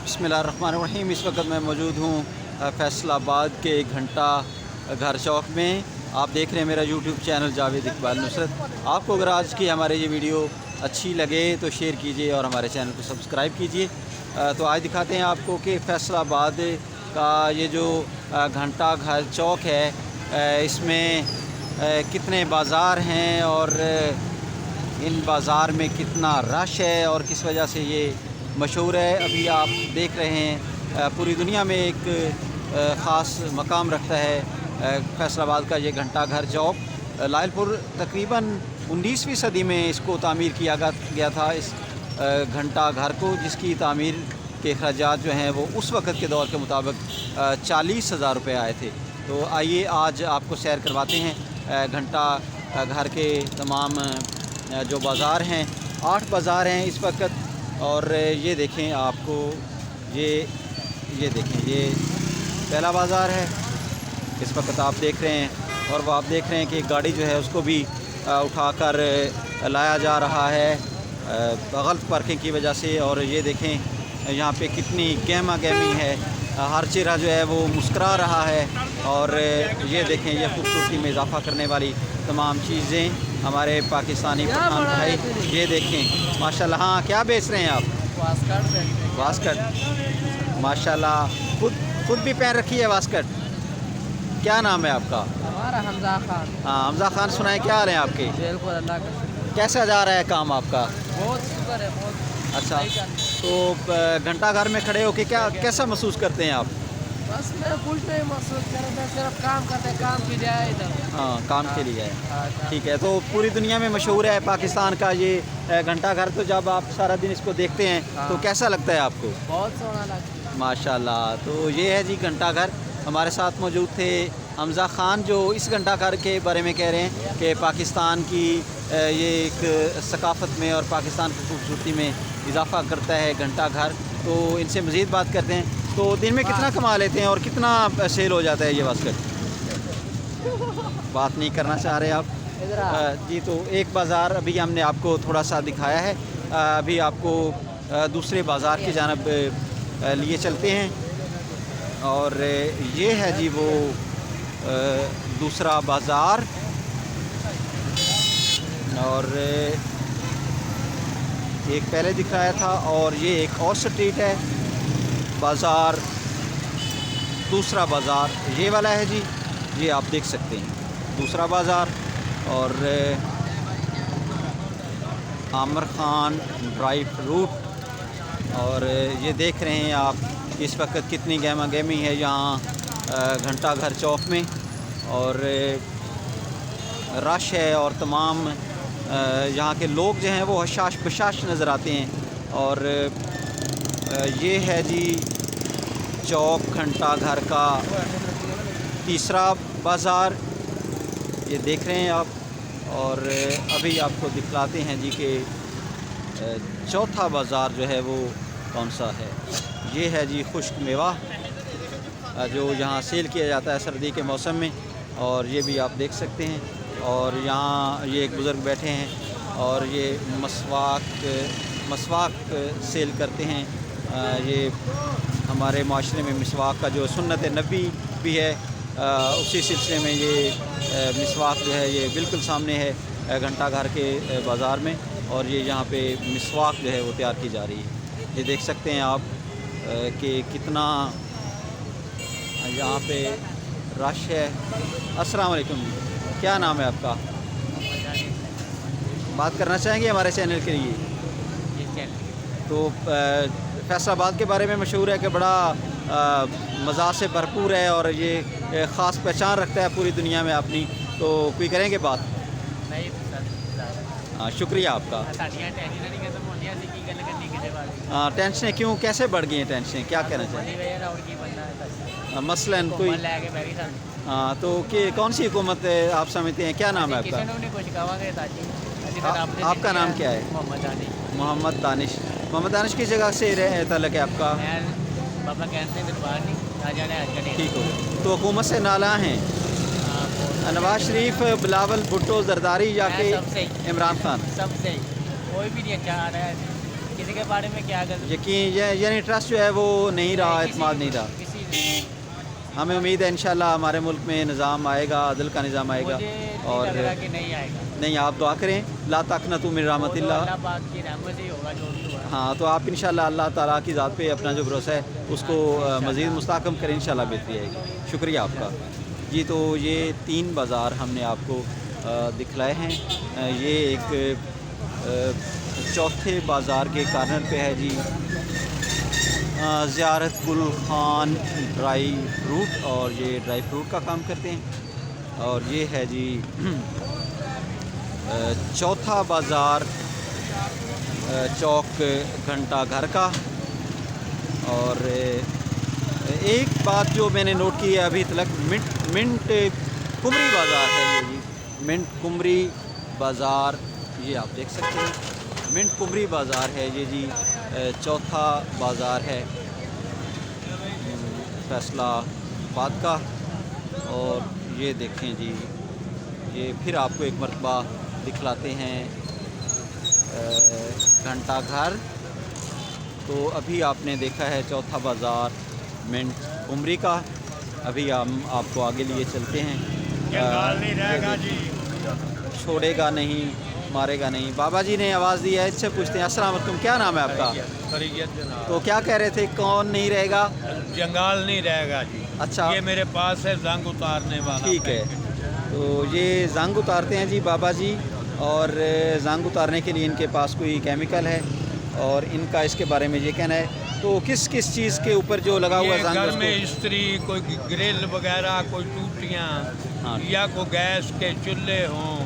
बिस्मिल्लाहिर्रहमानिर्रहीम। इस वक्त मैं मौजूद हूँ फैसलाबाद के घंटा घर चौक में। आप देख रहे हैं मेरा यूट्यूब चैनल जावेद इकबाल नुसरत। आपको अगर आज की हमारे ये वीडियो अच्छी लगे तो शेयर कीजिए और हमारे चैनल को सब्सक्राइब कीजिए। तो आज दिखाते हैं आपको कि फैसलाबाद का ये जो घंटा घर चौक है, इसमें कितने बाज़ार हैं और इन बाज़ार में कितना रश है और किस वजह से ये मशहूर है। अभी आप देख रहे हैं पूरी दुनिया में एक ख़ास मकाम रखता है फैसलाबाद का ये घंटा घर चौक। लायलपुर तकरीबन 19वीं सदी में इसको तामीर किया गया था, इस घंटा घर को, जिसकी तामीर के अखराजात जो हैं वो उस वक़्त के दौर के मुताबिक 40,000 रुपये आए थे। तो आइए आज आपको सैर करवाते हैं घंटा घर के तमाम जो बाज़ार हैं। 8 बाज़ार हैं इस वक्त। और ये देखें, आपको ये देखें, ये पहला बाज़ार है इस वक्त आप देख रहे हैं। और वो आप देख रहे हैं कि गाड़ी जो है उसको भी उठाकर लाया जा रहा है गलत पार्किंग की वजह से। और ये देखें यहाँ पे कितनी गहमा गहमी है, हर चेहरा जो है वो मुस्करा रहा है। और ये देखें, ये खूबसूरती में इजाफ़ा करने वाली तमाम चीज़ें हमारे पाकिस्तानी पठान भाई, ये देखें माशाल्लाह। हाँ, क्या बेच रहे हैं आप? वास्कट माशाल्लाह, खुद भी पहन रखी है वास्कट। क्या नाम है आपका? हमारा हमजा खान। हाँ, हमजा खान, सुनाए क्या हाल है आपके? बिल्कुल, अल्लाह का शुक्र। कैसा जा रहा है काम आपका? बहुत शुक्र है, बहुत अच्छा। तो घंटा घर में खड़े होके कैसा महसूस करते हैं आप? बस मैं फुल टाइम महसूस कर रहा, सिर्फ काम करते, काम की जाए इधर। हाँ, काम के लिए है। हाँ, ठीक है। तो पूरी दुनिया में मशहूर है पाकिस्तान का ये घंटा घर। तो जब आप सारा दिन इसको देखते हैं तो कैसा लगता है आपको? बहुत सोना लगता है माशाल्लाह। तो ये है जी घंटा घर। हमारे साथ मौजूद थे हमजा खान, जो इस घंटा घर के बारे में कह रहे हैं कि पाकिस्तान की ये एक सकाफ़त में और पाकिस्तान की खूबसूरती में इजाफ़ा करता है घंटा घर। तो इनसे मज़ीद बात करते हैं। तो दिन में कितना कमा लेते हैं और कितना सेल हो जाता है ये बास्केट? बात नहीं करना चाह रहे आप? जी, तो एक बाज़ार अभी हमने आपको थोड़ा सा दिखाया है। अभी आपको दूसरे बाज़ार की जानब लिए चलते हैं। और ये है जी वो दूसरा बाज़ार। और एक पहले दिखाया था और ये एक और स्ट्रीट है, बाज़ार, दूसरा बाज़ार ये वाला है जी। ये आप देख सकते हैं दूसरा बाज़ार। और आमिर खान ड्राई फ्रूट। और ये देख रहे हैं आप इस वक्त कितनी गहमा गहमी है यहाँ घंटा घर चौक में। और रश है और तमाम यहाँ के लोग जो हैं वो हशाश बशाश नज़र आते हैं। और ये है जी चौक घंटा घर का तीसरा बाज़ार, ये देख रहे हैं आप। और अभी आपको दिखलाते हैं जी कि चौथा बाज़ार जो है वो कौन सा है। ये है जी खुश्क मेवा, जो यहाँ सेल किया जाता है सर्दी के मौसम में। और ये भी आप देख सकते हैं। और यहाँ ये एक बुज़ुर्ग बैठे हैं और ये मसवाक सेल करते हैं। ये हमारे माशरे में मिसवाक का जो सुन्नत नबी भी है, उसी सिलसिले में ये मिसवाक जो है ये बिल्कुल सामने है घंटा घर के बाज़ार में। और ये यहाँ पे मिसवाक जो है वो तैयार की जा रही है। ये देख सकते हैं आप कि कितना यहाँ पे रश है। अस्सलाम वालेकुम, क्या नाम है आपका? बात करना चाहेंगे हमारे चैनल के लिए? तो फैसलाबाद के बारे में मशहूर है कि बड़ा मज़ा से भरपूर है और ये ख़ास पहचान रखता है पूरी दुनिया में अपनी। तो कोई करेंगे बात? हाँ, शुक्रिया आपका। हाँ, टेंशनें क्यों, कैसे बढ़ गई हैं टेंशनें, क्या कहना चाहिए? मसलन कोई? हाँ, तो कौन सी हुकूमत आप समझते हैं? क्या नाम है आपका? आपका नाम क्या है? मोहम्मद दानिश। मोहम्मद दानिश की जगह से तल्लुक़ है आपका? ठीक हो गया। तो हुकूमत से नाला हैं नवाज शरीफ, बिलावल भुट्टो, जरदारी या कि इमरान खान? सबसे कोई भी नहीं अच्छा आ रहा है। किसी के बारे में क्या कर यकीन यानी ट्रस्ट जो है वो नहीं रहा, एतमाद नहीं रहा। किसी ने हमें उम्मीद है इंशाल्लाह हमारे मुल्क में निज़ाम आएगा, अदल का निज़ाम आएगा। मुझे नहीं और लग रहा कि नहीं आएगा। नहीं, आप दुआ करें, ला तक़नतू मिन वो तो रहमतिल्लाह। अल्लाह पाक की रहमत ही होगा जो भी हुआ। हाँ, तो आप इंशाल्लाह अल्लाह ताला की ज़ात पे अपना जो भरोसा है उसको मज़ीद मुस्तहकम करें, इंशाल्लाह बेहतरी आएगी। शुक्रिया आपका जी। तो ये 3 बाज़ार हमने आपको दिखलाए हैं। ये एक चौथे बाज़ार के कॉर्नर पे है जी ज़ियारत गुल खान ड्राई फ्रूट, और ये ड्राई फ्रूट का काम करते हैं। और ये है जी चौथा बाज़ार चौक घंटा घर का। और एक बात जो मैंने नोट की है अभी तक, मिंट कुमरी बाज़ार है ये जी, मिंट कुमरी बाज़ार, ये आप देख सकते हैं मिंट कुमरी बाज़ार है ये जी। चौथा बाज़ार है फैसलाबाद का। और ये देखें जी, ये फिर आपको एक मरतबा दिखलाते हैं घंटा घर। तो अभी आपने देखा है चौथा बाज़ार मिंट कुमरी का। अभी हम आपको आगे लिए चलते हैं। नहीं रहेगा जी, छोड़ेगा नहीं, मारेगा नहीं। बाबा जी ने आवाज़ दी है, इससे पूछते हैं अस्सलाम वालेकुम, क्या नाम है आपका? फरीयत जनाब। तो क्या कह रहे थे, कौन नहीं रहेगा? जंगाल नहीं रहेगा जी। अच्छा, ये मेरे पास है जंग उतारने वाला। ठीक है। तो ये जंग उतारते हैं जी बाबा जी, और जंग उतारने के लिए इनके पास कोई केमिकल है और इनका इसके बारे में ये कहना है। तो किस किस चीज़ के ऊपर जो लगा हुआ ये जंग घर उसको- में इस्त्री, कोई ग्रिल वगैरह, कोई टूटियाँ, हाँ। या कोई गैस के चूल्हे हों,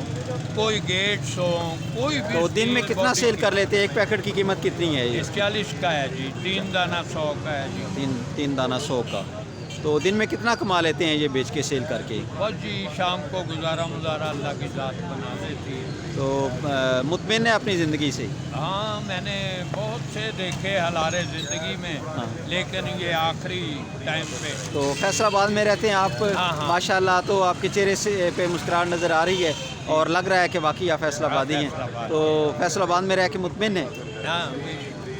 कोई गेट्स हों, कोई भी। तो दिन में स्टील कितना बॉडी सेल की- कर लेते हैं? एक पैकेट की कीमत कितनी है ये? 40 का है जी, 3 दाना 100 का है जी। तीन दाना 100 का। तो दिन में कितना कमा लेते हैं ये बेच के, सेल करके? बस जी, शाम को गुजारा मुजारा अल्लाह की ज़ात बना देती है। तो मुतमिन है अपनी ज़िंदगी से? हाँ, मैंने बहुत से देखे हलारे ज़िंदगी में, हाँ। लेकिन ये आखिरी टाइम पे। तो फैसलाबाद में रहते हैं आप? हाँ, हाँ। माशाल्लाह, तो आपके चेहरे से पे मुस्कुराहट नज़र आ रही है और लग रहा है कि वाकई आप फैसलाबादी हैं। फैसलाबाद। तो फैसलाबाद में रह के मुतमिन है? हाँ,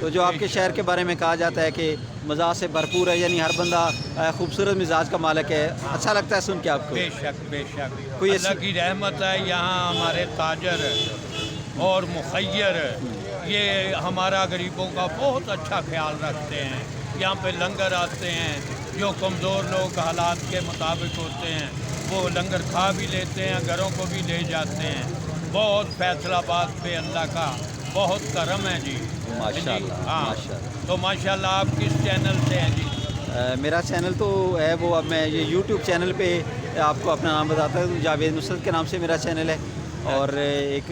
तो जो आपके शहर के बारे में कहा जाता है कि मज़ाज से भरपूर है, यानी हर बंदा खूबसूरत मिजाज का मालिक है, अच्छा लगता है सुन के आपको? बेशक बेशक, कोई अल्लाह ऐसी- की रहमत है। यहाँ हमारे ताजर और मुखैर ये हमारा गरीबों का बहुत अच्छा ख्याल रखते हैं। यहाँ पे लंगर आते हैं, जो कमज़ोर लोग हालात के मुताबिक होते हैं वो लंगर खा भी लेते हैं, घरों को भी ले जाते हैं। बहुत फैसलाबाद पे अल्लाह का बहुत करम है जी। माशाल्लाह, हाँ। माशाल्लाह। तो माशाल्लाह, आप किस चैनल से हैं जी? मेरा चैनल तो है वो, अब मैं ये यूट्यूब चैनल पे आपको अपना नाम बताता हूँ, जावेद नुसरत के नाम से मेरा चैनल है। और एक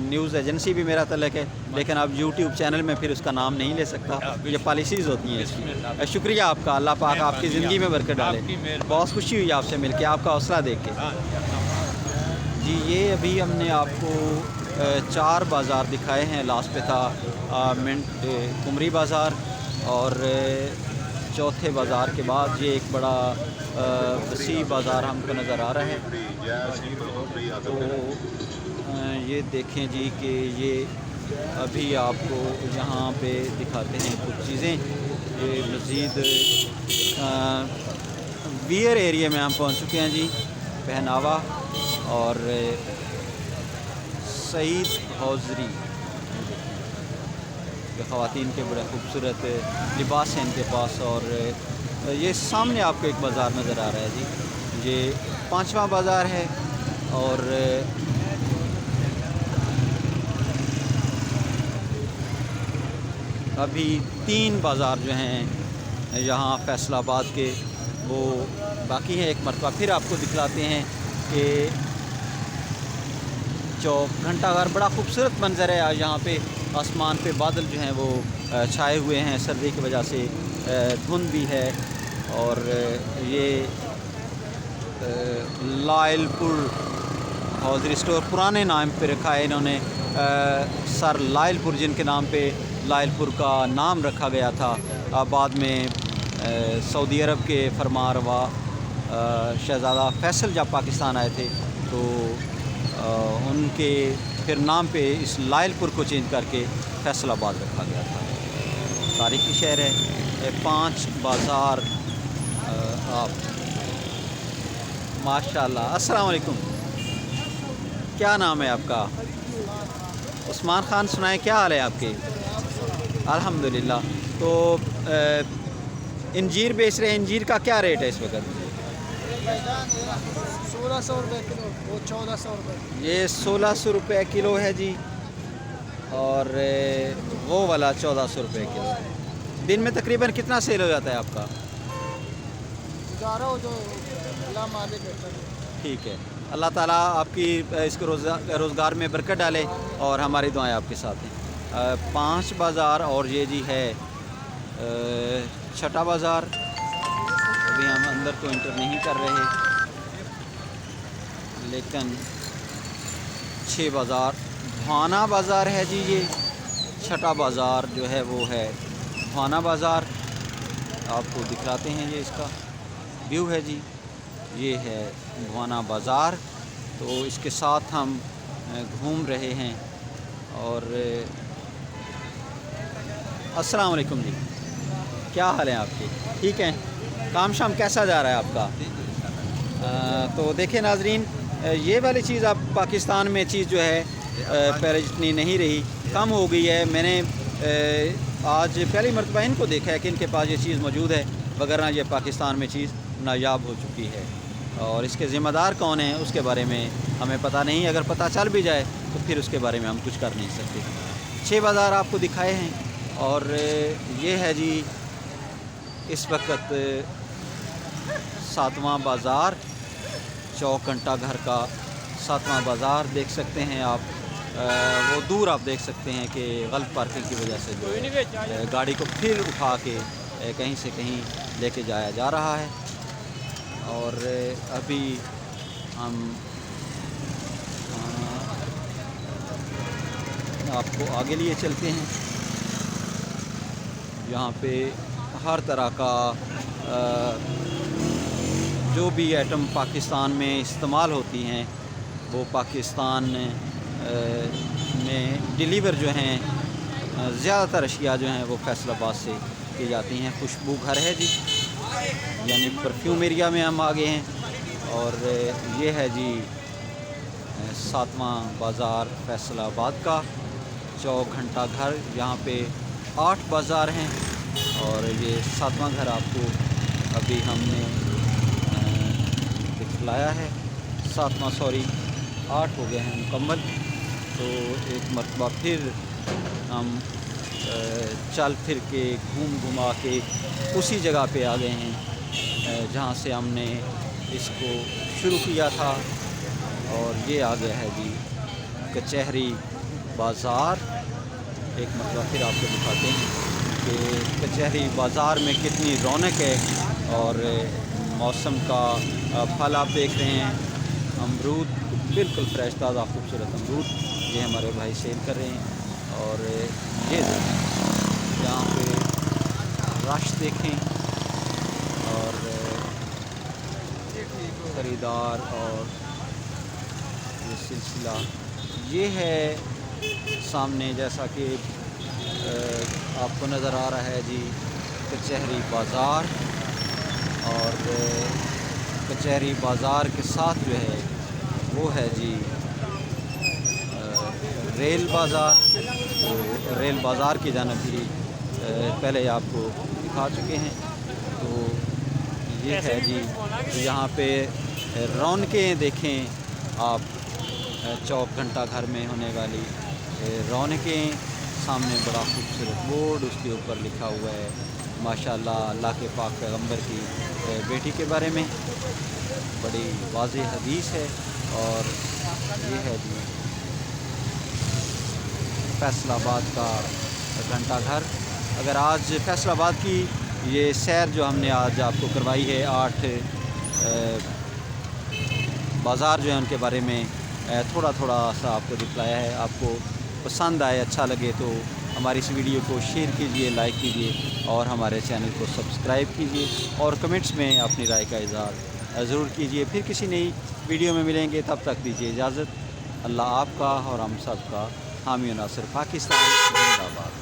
न्यूज़ एजेंसी भी मेरा तलक है, लेकिन अब यूट्यूब चैनल में फिर उसका नाम नहीं ले सकता, ये पॉलिसीज़ होती हैं इसकी। शुक्रिया आपका, अल्लाह पाक आपकी ज़िंदगी में बरकत डाले। आपकी मेहरबानी। बहुत खुशी हुई आपसे मिलके, आपका हौसला देख के। हाँ, जी, ये अभी हमने आपको 4 बाज़ार दिखाए हैं। लास्ट पे था मिंट कुमरी बाज़ार, और चौथे बाज़ार के बाद ये एक बड़ा वसी बाज़ार हमको नज़र आ रहा है। तो ये देखें जी कि ये अभी आपको यहाँ पे दिखाते हैं कुछ चीज़ें। ये मज़ीद वियर एरिया में हम पहुँच चुके हैं जी, पहनावा और सईद हौजरी, ख़वातीन के बड़े खूबसूरत लिबास हैं इनके पास। और ये सामने आपको एक बाज़ार नज़र आ रहा है जी, ये 5वां बाज़ार है। और अभी 3 बाज़ार जो हैं यहाँ फैसलाबाद के वो बाकी हैं। एक मरतबा फिर आपको दिखलाते हैं कि चौक घंटा घर, बड़ा खूबसूरत मंज़र है आज यहाँ पे। आसमान पे बादल जो हैं वो छाए हुए हैं, सर्दी की वजह से धुंध भी है। और ये लायलपुर हौजरी स्टोर पुराने नाम पे रखा है इन्होंने, सर लायलपुर, जिनके नाम पे लायलपुर का नाम रखा गया था। बाद में सऊदी अरब के फरमारवा शहज़ादा फैसल जब पाकिस्तान आए थे तो उनके फिर नाम पे इस लायलपुर को चेंज करके फैसलाबाद रखा गया था। तारीखी शहर है। 5 बाज़ार आप माशाल्लाह। अस्सलाम वालेकुम, क्या नाम है आपका? उस्मान ख़ान। सुनाए, क्या हाल है आपके? अल्हम्दुलिल्लाह। तो इंजीर बेच रहे हैं, इंजीर का क्या रेट है इस वक्त? 1600 रुपये किलो, वो 1400 रुपये। ये 1600 रुपये किलो है जी, और वो वाला 1400 रुपये किलो। दिन में तकरीबन कितना सेल हो जाता है आपका? गुजारो जो अल्लाह मालिक है। ठीक है, अल्लाह ताला आपकी इसको रोज़गार में बरकत डाले और हमारी दुआएं आपके साथ हैं। 5 बाज़ार और ये जी है छठा बाज़ार। अभी हम अंदर तो इंटर नहीं कर रहे, लेकिन 6 बाज़ार भाना बाज़ार है जी। ये छठा बाज़ार जो है वो है भाना बाज़ार। आपको दिखलाते हैं, ये इसका व्यू है जी। ये है भाना बाज़ार। तो इसके साथ हम घूम रहे हैं। और अस्सलाम वालेकुम जी, क्या हाल है आपके? ठीक हैं? काम शाम कैसा जा रहा है आपका? तो देखिए नाजरीन, ये वाली चीज़ आप पाकिस्तान में चीज़ जो है पहले जितनी नहीं रही, कम हो गई है। मैंने आज पहली मरतबा इनको देखा है कि इनके पास ये चीज़ मौजूद है, वगरना ये पाकिस्तान में चीज़ नायाब हो चुकी है। और इसके ज़िम्मेदार कौन हैं उसके बारे में हमें पता नहीं। अगर पता चल भी जाए तो फिर उसके बारे में हम कुछ कर नहीं सकते। 6 बाज़ार आपको दिखाए हैं। और ये है जी इस वक्त 7वां बाज़ार, चौक घंटा घर का 7वां बाज़ार देख सकते हैं आप। वो दूर आप देख सकते हैं कि गलत पार्किंग की वजह से जो है गाड़ी को फिर उठा के कहीं से कहीं लेके जाया जा रहा है। और अभी हम आपको आगे लिए चलते हैं। यहाँ पे हर तरह का जो भी आइटम पाकिस्तान में इस्तेमाल होती हैं वो पाकिस्तान में डिलीवर जो हैं, ज़्यादातर अशिया जो हैं वो फैसलाबाद से की जाती हैं। खुशबू घर है जी, यानी परफ्यूम एरिया में हम आ गए हैं। और ये है जी 7वां बाज़ार फैसलाबाद का, चौक घंटा घर। यहाँ पे 8 बाज़ार हैं और ये 7वां घर आपको अभी हमने दिखलाया है। 7वां 8 हो गए हैं मुकम्मल। तो एक मरतबा फिर हम चल फिर के घुमा के उसी जगह पे आ गए हैं जहाँ से हमने इसको शुरू किया था। और ये आ गया है जी कचहरी बाज़ार। एक मरतबा फिर आपको दिखाते हैं कि कचहरी बाज़ार में कितनी रौनक है। और मौसम का फल आप देख रहे हैं, अमरूद बिल्कुल फ्रेश ताज़ा खूबसूरत अमरूद, ये हमारे भाई सेल कर रहे हैं। और ये यहाँ पे रश देखें और ख़रीदार और ये सिलसिला ये है सामने, जैसा कि आपको नज़र आ रहा है जी कचहरी बाज़ार। और कचहरी बाज़ार के साथ जो है वो है जी रेल बाज़ार। तो रेल बाज़ार की जानब भी पहले आपको दिखा चुके हैं। तो ये है जी, तो यहाँ पे रौनकें देखें आप, चौक घंटा घर में होने वाली रौनकें। सामने बड़ा खूबसूरत बोर्ड, उसके ऊपर लिखा हुआ है माशाल्लाह अल्लाह के पाक पैगंबर की बेटी के बारे में, बड़ी वाज़ेह हदीस है। और ये है जी फैसलाबाद का घंटा घर। अगर आज फैसलाबाद की ये सैर जो हमने आज आपको करवाई है, 8 बाज़ार जो है उनके बारे में थोड़ा थोड़ा सा आपको दिखलाया है। आपको पसंद आए, अच्छा लगे तो हमारी इस वीडियो को शेयर कीजिए, लाइक कीजिए और हमारे चैनल को सब्सक्राइब कीजिए और कमेंट्स में अपनी राय का इज़हार ज़रूर कीजिए। फिर किसी नई वीडियो में मिलेंगे, तब तक दीजिए इजाज़त। अल्लाह आपका और हम सब का हामी और नासिर। पाकिस्तान जिंदाबाद।